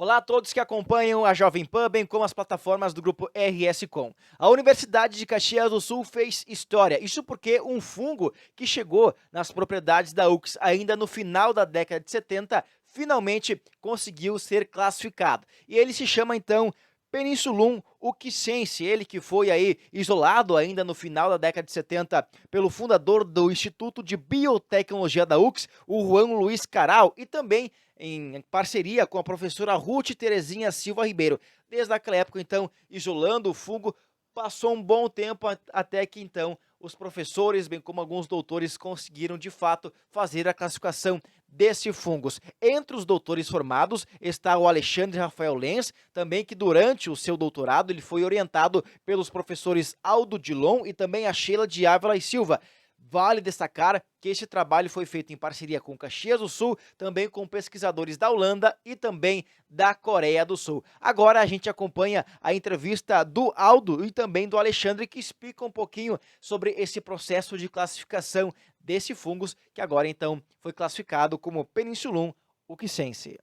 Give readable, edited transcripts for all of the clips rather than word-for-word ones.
Olá a todos que acompanham a Jovem Pan, bem como as plataformas do grupo RS Com. A Universidade de Caxias do Sul fez história. Isso porque um fungo que chegou nas propriedades da UX ainda no final da década de 70 finalmente conseguiu ser classificado. E ele se chama então Peninsulum uquisense, ele que foi aí isolado ainda no final da década de 70 pelo fundador do Instituto de Biotecnologia da UX, o Juan Luiz Caral, e também em parceria com a professora Ruth Terezinha Silva Ribeiro. Desde aquela época, então, isolando o fungo, passou um bom tempo até que, então, os professores, bem como alguns doutores, conseguiram, de fato, fazer a classificação desse fungos. Entre os doutores formados está o Alexandre Rafael Lenz, também que durante o seu doutorado ele foi orientado pelos professores Aldo Dilon e também a Sheila de Ávila e Silva. Vale destacar que este trabalho foi feito em parceria com Caxias do Sul, também com pesquisadores da Holanda e também da Coreia do Sul. Agora a gente acompanha a entrevista do Aldo e também do Alexandre, que explica um pouquinho sobre esse processo de classificação desse fungos, que agora então foi classificado como Peninsulum uquisense.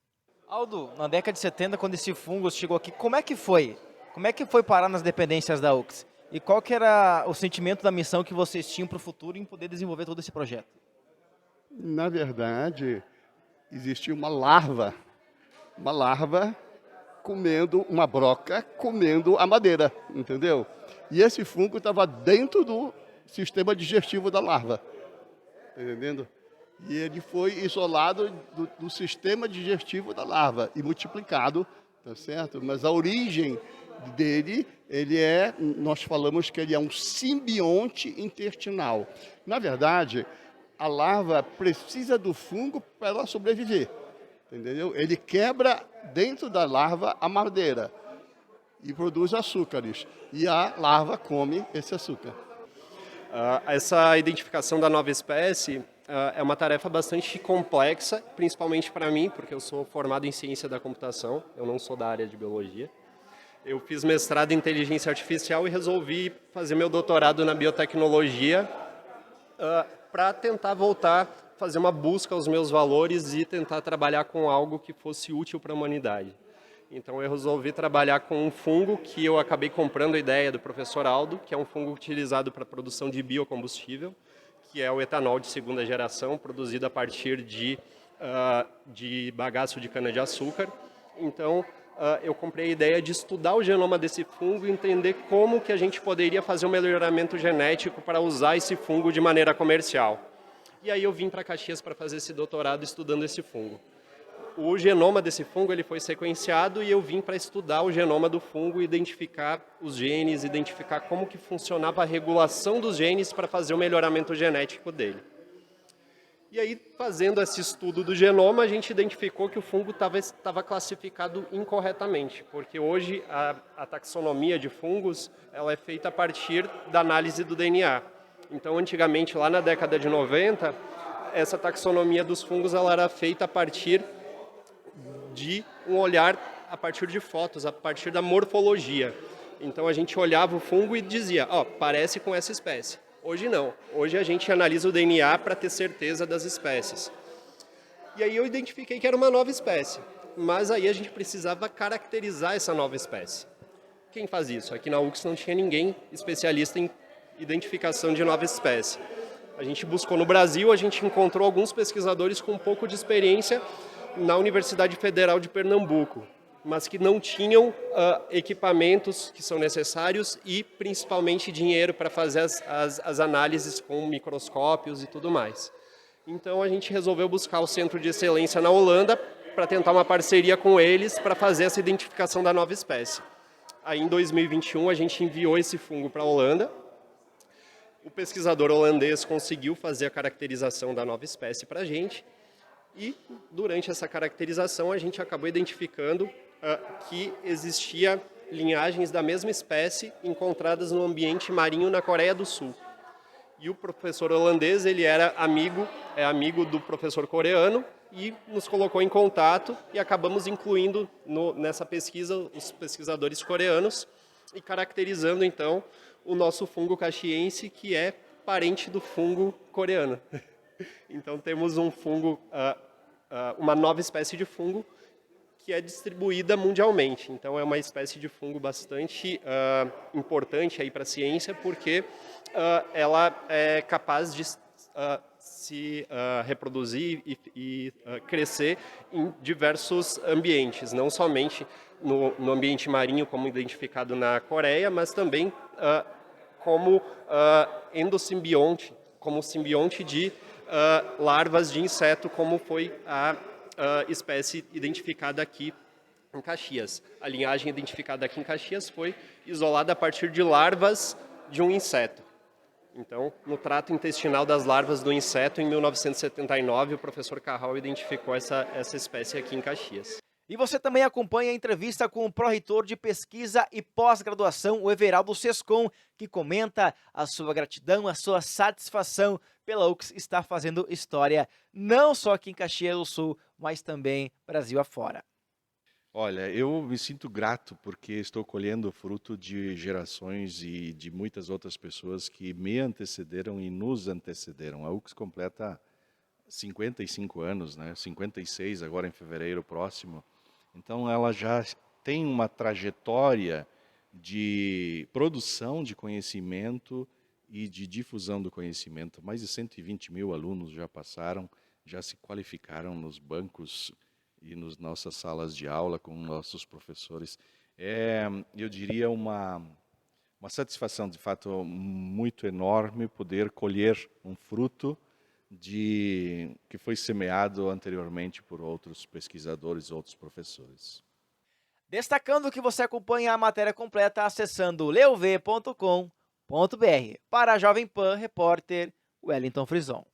Aldo, na década de 70, quando esse fungos chegou aqui, como é que foi? Como é que foi parar nas dependências da UX? E qual que era o sentimento da missão que vocês tinham para o futuro em poder desenvolver todo esse projeto? Na verdade, existia uma larva comendo uma broca, comendo a madeira, entendeu? E esse fungo estava dentro do sistema digestivo da larva, tá entendendo? E ele foi isolado do sistema digestivo da larva e multiplicado, tá certo? Mas a origem dele, nós falamos que ele é um simbionte intestinal. Na verdade, a larva precisa do fungo para ela sobreviver, entendeu? Ele quebra dentro da larva a madeira e produz açúcares, e a larva come esse açúcar. Essa identificação da nova espécie é uma tarefa bastante complexa, principalmente para mim, porque eu sou formado em ciência da computação, eu não sou da área de biologia. Eu fiz mestrado em inteligência artificial e resolvi fazer meu doutorado na biotecnologia para tentar voltar, fazer uma busca aos meus valores e tentar trabalhar com algo que fosse útil para a humanidade. Então eu resolvi trabalhar com um fungo que eu acabei comprando a ideia do professor Aldo, que é um fungo utilizado para a produção de biocombustível, que é o etanol de segunda geração, produzido a partir de bagaço de cana-de-açúcar. Então eu comprei a ideia de estudar o genoma desse fungo e entender como que a gente poderia fazer um melhoramento genético para usar esse fungo de maneira comercial. E aí eu vim para Caxias para fazer esse doutorado estudando esse fungo. O genoma desse fungo ele foi sequenciado e eu vim para estudar o genoma do fungo, identificar os genes, identificar como que funcionava a regulação dos genes para fazer o melhoramento genético dele. E aí, fazendo esse estudo do genoma, a gente identificou que o fungo estava classificado incorretamente, porque hoje a taxonomia de fungos ela é feita a partir da análise do DNA. Então, antigamente, lá na década de 90, essa taxonomia dos fungos ela era feita a partir de um olhar, a partir de fotos, a partir da morfologia. Então, a gente olhava o fungo e dizia, parece com essa espécie. Hoje não. Hoje a gente analisa o DNA para ter certeza das espécies. E aí eu identifiquei que era uma nova espécie. Mas aí a gente precisava caracterizar essa nova espécie. Quem faz isso? Aqui na UX não tinha ninguém especialista em identificação de nova espécie. A gente buscou no Brasil, a gente encontrou alguns pesquisadores com um pouco de experiência na Universidade Federal de Pernambuco, mas que não tinham equipamentos que são necessários e, principalmente, dinheiro para fazer as análises com microscópios e tudo mais. Então, a gente resolveu buscar o Centro de Excelência na Holanda para tentar uma parceria com eles para fazer essa identificação da nova espécie. Aí, em 2021, a gente enviou esse fungo para a Holanda. O pesquisador holandês conseguiu fazer a caracterização da nova espécie para a gente e, durante essa caracterização, a gente acabou identificando que existia linhagens da mesma espécie encontradas no ambiente marinho na Coreia do Sul. E o professor holandês, ele era amigo do professor coreano e nos colocou em contato e acabamos incluindo nessa pesquisa os pesquisadores coreanos e caracterizando, então, o nosso fungo caxiense, que é parente do fungo coreano. Então, temos um fungo, uma nova espécie de fungo que é distribuída mundialmente. Então, é uma espécie de fungo bastante importante para a ciência, porque ela é capaz de se reproduzir e crescer em diversos ambientes, não somente no ambiente marinho, como identificado na Coreia, mas também como endossimbionte, como simbionte de larvas de inseto, como foi a espécie identificada aqui em Caxias. A linhagem identificada aqui em Caxias foi isolada a partir de larvas de um inseto. Então, no trato intestinal das larvas do inseto, em 1979, o professor Carral identificou essa espécie aqui em Caxias. E você também acompanha a entrevista com o pró-reitor de pesquisa e pós-graduação, o Everaldo Sescon, que comenta a sua gratidão, a sua satisfação pela UFSC estar fazendo história, não só aqui em Caxias do Sul, mas também Brasil afora. Olha, eu me sinto grato porque estou colhendo fruto de gerações e de muitas outras pessoas que me antecederam e nos antecederam. A UFSC completa 55 anos, né? 56 agora em fevereiro próximo. Então ela já tem uma trajetória de produção de conhecimento e de difusão do conhecimento. Mais de 120 mil alunos já passaram, já se qualificaram nos bancos e nas nossas salas de aula com nossos professores. Eu diria, uma satisfação, de fato, muito enorme poder colher um fruto que foi semeado anteriormente por outros pesquisadores, outros professores. Destacando que você acompanha a matéria completa acessando leuv.com.br. Para a Jovem Pan, repórter Wellington Frison.